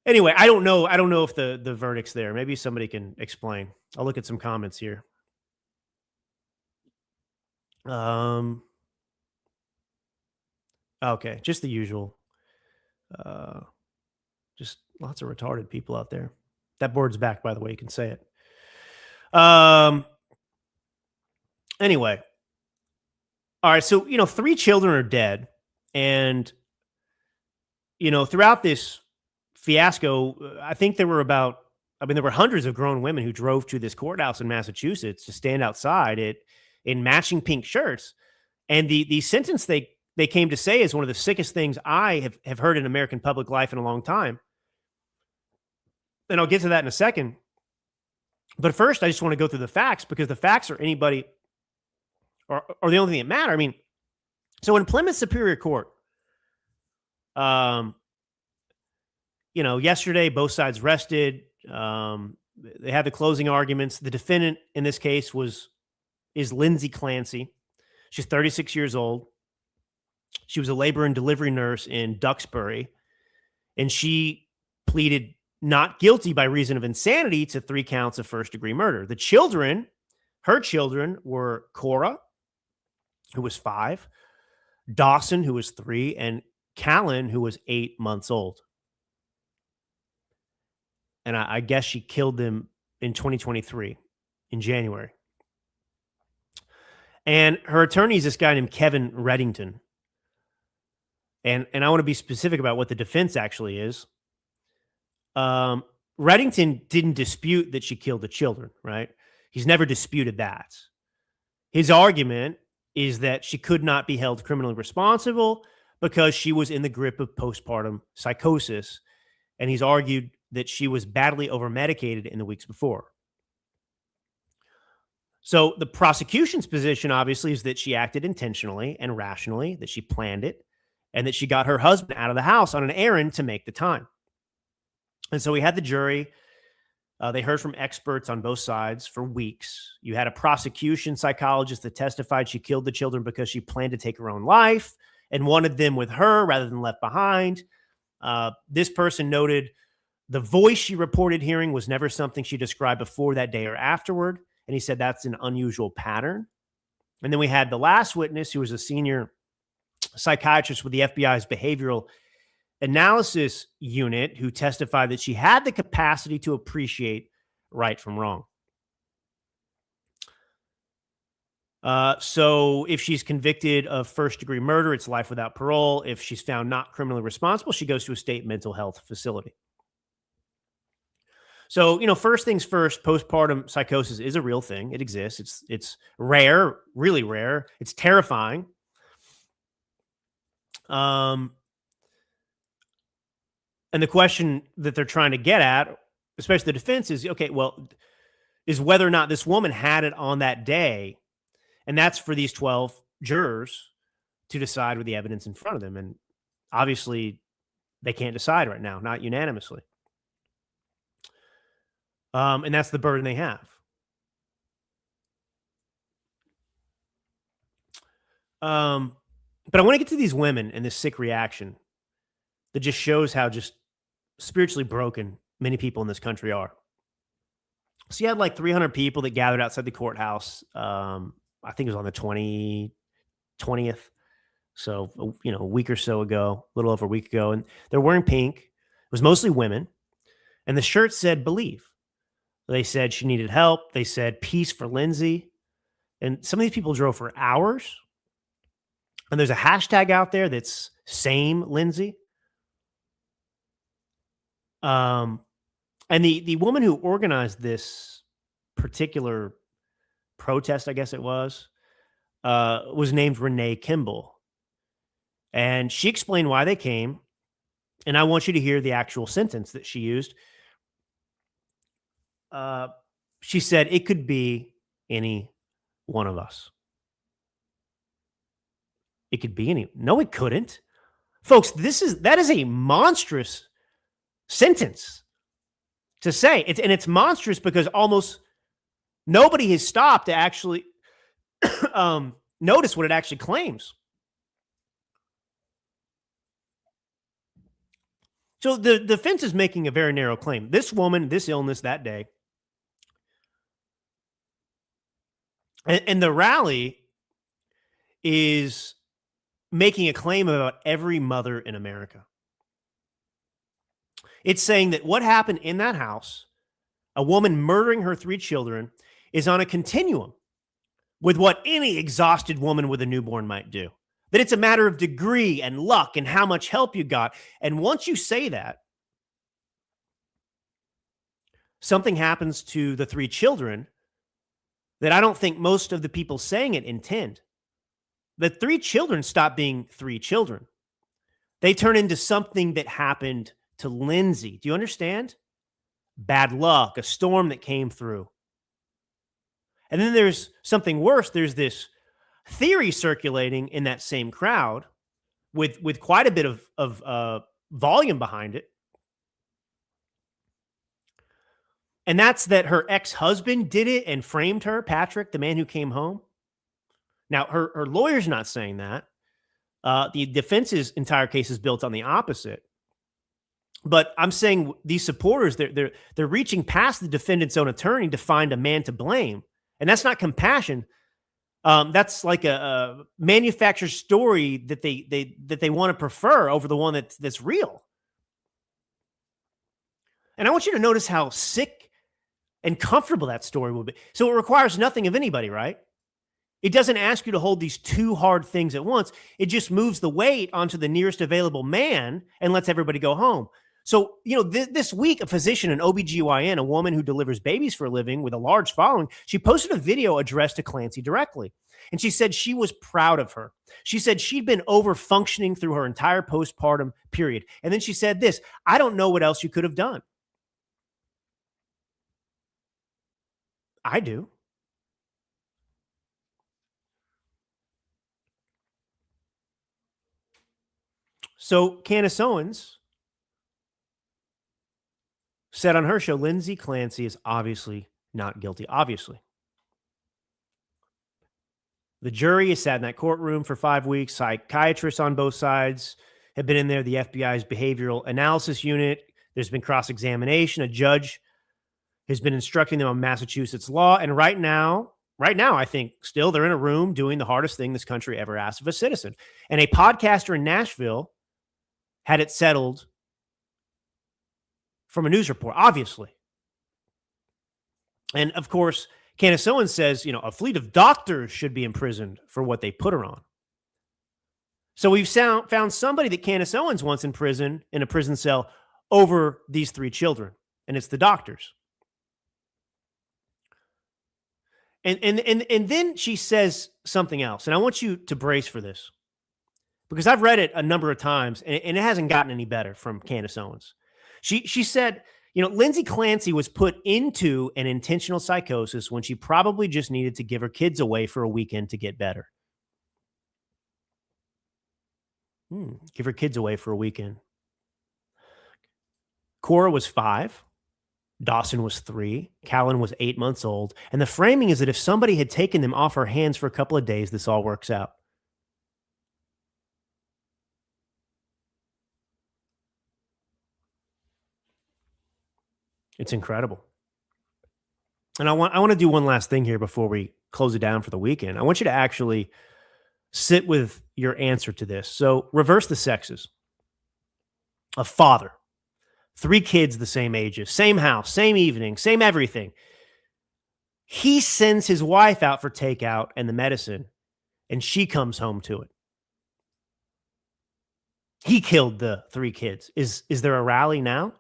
anyway, I don't know if the verdict's there. Maybe somebody can explain. I'll look at some comments here. Okay, just the usual. Just lots of retarded people out there. That board's back, by the way. You can say it. Anyway. All right, so 3 children are dead. And, throughout this fiasco, I think there were hundreds of grown women who drove to this courthouse in Massachusetts to stand outside in matching pink shirts. And the sentence they came to say is one of the sickest things I have heard in American public life in a long time. And I'll get to that in a second. But first, I just want to go through the facts, because the facts are the only thing that matter. I mean, so in Plymouth Superior Court, yesterday, both sides rested. They had the closing arguments. The defendant in this case is Lindsay Clancy. She's 36 years old. She was a labor and delivery nurse in Duxbury, and she pleaded not guilty by reason of insanity to 3 counts of first-degree murder. Her children were Cora, who was 5, Dawson, who was 3, and Callan, who was 8 months old. And I guess she killed them in 2023, in January. And her attorney is this guy named Kevin Reddington. And I want to be specific about what the defense actually is. Reddington didn't dispute that she killed the children, right? He's never disputed that. His argument is that she could not be held criminally responsible because she was in the grip of postpartum psychosis. And he's argued that she was badly overmedicated in the weeks before. So the prosecution's position, obviously, is that she acted intentionally and rationally, that she planned it, and that she got her husband out of the house on an errand to make the time. And so we had the jury. They heard from experts on both sides for weeks. You had a prosecution psychologist that testified she killed the children because she planned to take her own life and wanted them with her rather than left behind. This person noted the voice she reported hearing was never something she described before that day or afterward. And he said that's an unusual pattern. And then we had the last witness, who was a senior psychiatrist with the FBI's Behavioral analysis unit who testified that she had the capacity to appreciate right from wrong. So if she's convicted of first-degree murder, it's life without parole. If she's found not criminally responsible, she goes to a state mental health facility. So, first things first, postpartum psychosis is a real thing. It exists. It's rare, really rare. It's terrifying. And the question that they're trying to get at, especially the defense, is, okay, well, is whether or not this woman had it on that day. And that's for these 12 jurors to decide with the evidence in front of them. And obviously, they can't decide right now, not unanimously. And that's the burden they have. But I want to get to these women and this sick reaction that just shows how just spiritually broken many people in this country are. So you had like 300 people that gathered outside the courthouse. I think it was on the 20th. So, a week or so ago, a little over a week ago. And they're wearing pink. It was mostly women. And the shirt said, "Believe." They said she needed help. They said, "Peace for Lindsay." And some of these people drove for hours. And there's a hashtag out there that's same Lindsay. And the woman who organized this particular protest, I guess it was named Renee Kimball. And she explained why they came. And I want you to hear the actual sentence that she used. She said, "It could be any one of us." It could be any. No, it couldn't. Folks, that is a monstrous sentence to say. It's monstrous because almost nobody has stopped to actually notice what it actually claims. So the defense is making a very narrow claim. This woman, this illness that day, and the rally is making a claim about every mother in America. It's saying that what happened in that house, a woman murdering her 3 children, is on a continuum with what any exhausted woman with a newborn might do. That it's a matter of degree and luck and how much help you got. And once you say that, something happens to the 3 children that I don't think most of the people saying it intend. The 3 children stop being 3 children. They turn into something that happened to Lindsay. Do you understand? Bad luck, a storm that came through. And then there's something worse. There's this theory circulating in that same crowd with quite a bit of volume behind it. And that's that her ex-husband did it and framed her, Patrick, the man who came home. Now, her lawyer's not saying that. The defense's entire case is built on the opposite. But I'm saying these supporters, they're reaching past the defendant's own attorney to find a man to blame. And that's not compassion. That's like a manufactured story that they want to prefer over the one that's real. And I want you to notice how sick and comfortable that story will be. So it requires nothing of anybody, right? It doesn't ask you to hold these 2 hard things at once. It just moves the weight onto the nearest available man and lets everybody go home. So, this week, a physician, an OBGYN, a woman who delivers babies for a living with a large following, she posted a video addressed to Clancy directly. And she said she was proud of her. She said she'd been over-functioning through her entire postpartum period. And then she said this, "I don't know what else you could have done." I do. So Candace Owens said on her show, Lindsay Clancy is obviously not guilty. Obviously. The jury has sat in that courtroom for 5 weeks. Psychiatrists on both sides have been in there. The FBI's behavioral analysis unit. There's been cross-examination. A judge has been instructing them on Massachusetts law. And right now, I think still they're in a room doing the hardest thing this country ever asked of a citizen. And a podcaster in Nashville had it settled from a news report, obviously. And of course, Candace Owens says, a fleet of doctors should be imprisoned for what they put her on. So we've found somebody that Candace Owens wants in prison, in a prison cell, over these 3 children, and it's the doctors. And then she says something else, and I want you to brace for this, because I've read it a number of times, and it hasn't gotten any better from Candace Owens. She said, Lindsay Clancy was put into an intentional psychosis when she probably just needed to give her kids away for a weekend to get better. Give her kids away for a weekend. Cora was 5. Dawson was 3. Callan was 8 months old. And the framing is that if somebody had taken them off her hands for a couple of days, this all works out. It's incredible. And I want to do one last thing here before we close it down for the weekend. I want you to actually sit with your answer to this. So reverse the sexes. A father, 3 kids the same ages, same house, same evening, same everything. He sends his wife out for takeout and the medicine, and she comes home to it. He killed the 3 kids. Is there a rally now?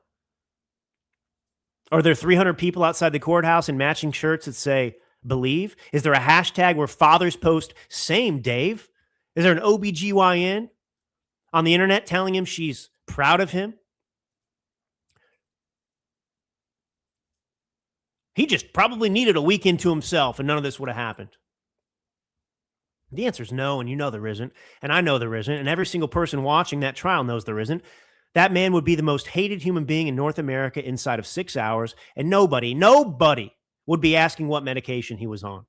Are there 300 people outside the courthouse in matching shirts that say believe? Is there a hashtag where fathers post same Dave? Is there an OBGYN on the internet telling him she's proud of him? He just probably needed a weekend to himself and none of this would have happened. The answer is no, and there isn't, and I know there isn't, and every single person watching that trial knows there isn't. That man would be the most hated human being in North America inside of 6 hours, and nobody would be asking what medication he was on.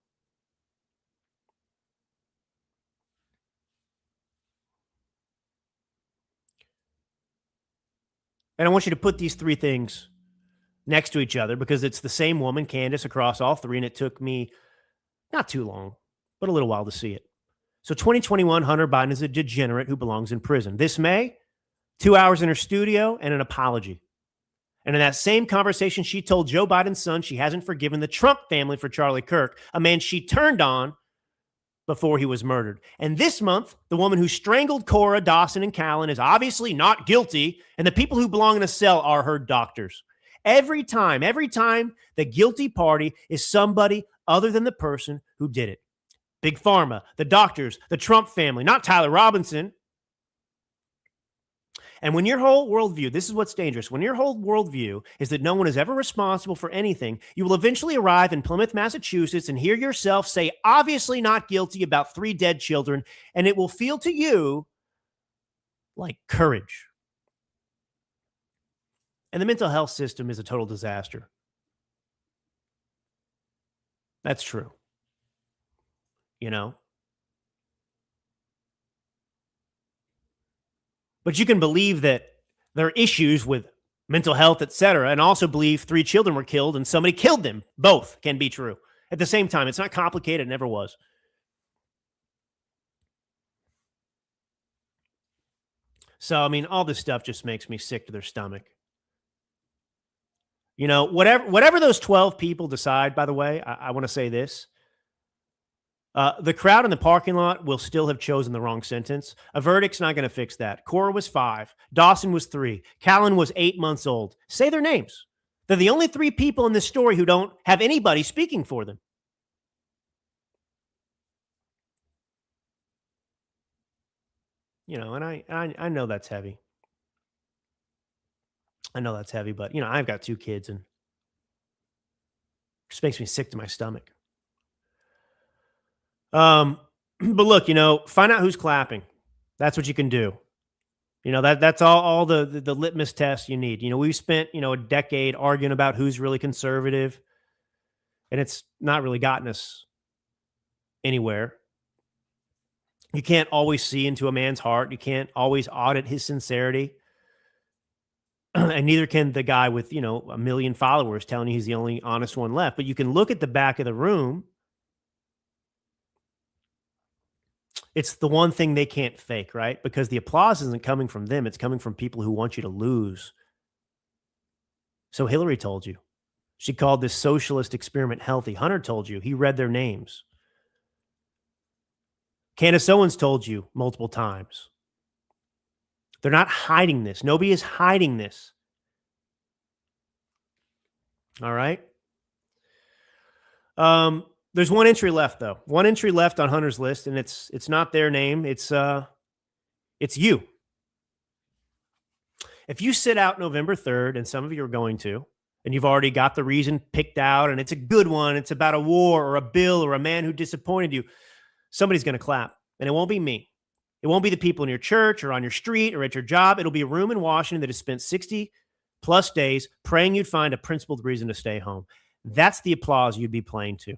And I want you to put these 3 things next to each other because it's the same woman, Candace, across all 3, and it took me not too long, but a little while to see it. So 2021, Hunter Biden is a degenerate who belongs in prison. This May, 2 hours in her studio and an apology. And in that same conversation, she told Joe Biden's son she hasn't forgiven the Trump family for Charlie Kirk, a man she turned on before he was murdered. And this month, the woman who strangled Cora, Dawson, and Callan is obviously not guilty, and the people who belong in a cell are her doctors. Every time, the guilty party is somebody other than the person who did it. Big Pharma, the doctors, the Trump family, not Tyler Robinson. And when your whole worldview, this is what's dangerous, when your whole worldview is that no one is ever responsible for anything, you will eventually arrive in Plymouth, Massachusetts and hear yourself say, obviously not guilty about 3 dead children, and it will feel to you like courage. And the mental health system is a total disaster. That's true. But you can believe that there are issues with mental health, etc., and also believe 3 children were killed and somebody killed them. Both can be true. At the same time, it's not complicated. It never was. So, all this stuff just makes me sick to their stomach. Whatever those 12 people decide, by the way, I want to say this. The crowd in the parking lot will still have chosen the wrong sentence. A verdict's not going to fix that. Cora was 5. Dawson was 3. Callan was 8 months old. Say their names. They're the only 3 people in this story who don't have anybody speaking for them. And I know that's heavy. But I've got 2 kids and it just makes me sick to my stomach. But look, find out who's clapping. That's what you can do. That's all the litmus test you need. We've spent, a decade arguing about who's really conservative, and it's not really gotten us anywhere. You can't always see into a man's heart. You can't always audit his sincerity. And neither can the guy with, 1 million followers telling you he's the only honest one left. But you can look at the back of the room It's the one thing they can't fake, right? Because the applause isn't coming from them. It's coming from people who want you to lose. So Hillary told you. She called this socialist experiment healthy. Hunter told you. He read their names. Candace Owens told you multiple times. They're not hiding this. Nobody is hiding this. All right. There's one entry left, though. One entry left on Hunter's list, and it's not their name. It's you. If you sit out November 3rd, and some of you are going to, and you've already got the reason picked out, and it's a good one, it's about a war or a bill or a man who disappointed you, somebody's going to clap, and it won't be me. It won't be the people in your church or on your street or at your job. It'll be a room in Washington that has spent 60 plus days praying you'd find a principled reason to stay home. That's the applause you'd be playing to.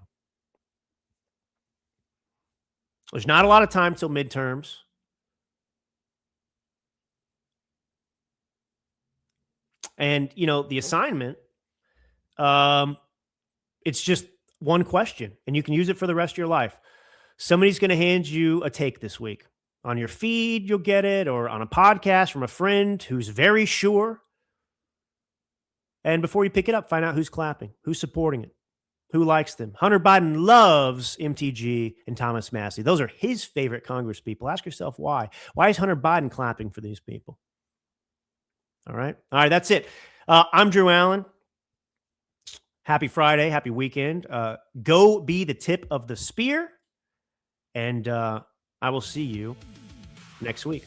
There's not a lot of time till midterms. And, the assignment, it's just one question, and you can use it for the rest of your life. Somebody's going to hand you a take this week. On your feed, you'll get it, or on a podcast from a friend who's very sure. And before you pick it up, find out who's clapping, who's supporting it, who likes them. Hunter Biden loves MTG and Thomas Massie. Those are his favorite Congress people. Ask yourself why. Why is Hunter Biden clapping for these people? All right. That's it. I'm Drew Allen. Happy Friday. Happy weekend. Go be the tip of the spear. And I will see you next week.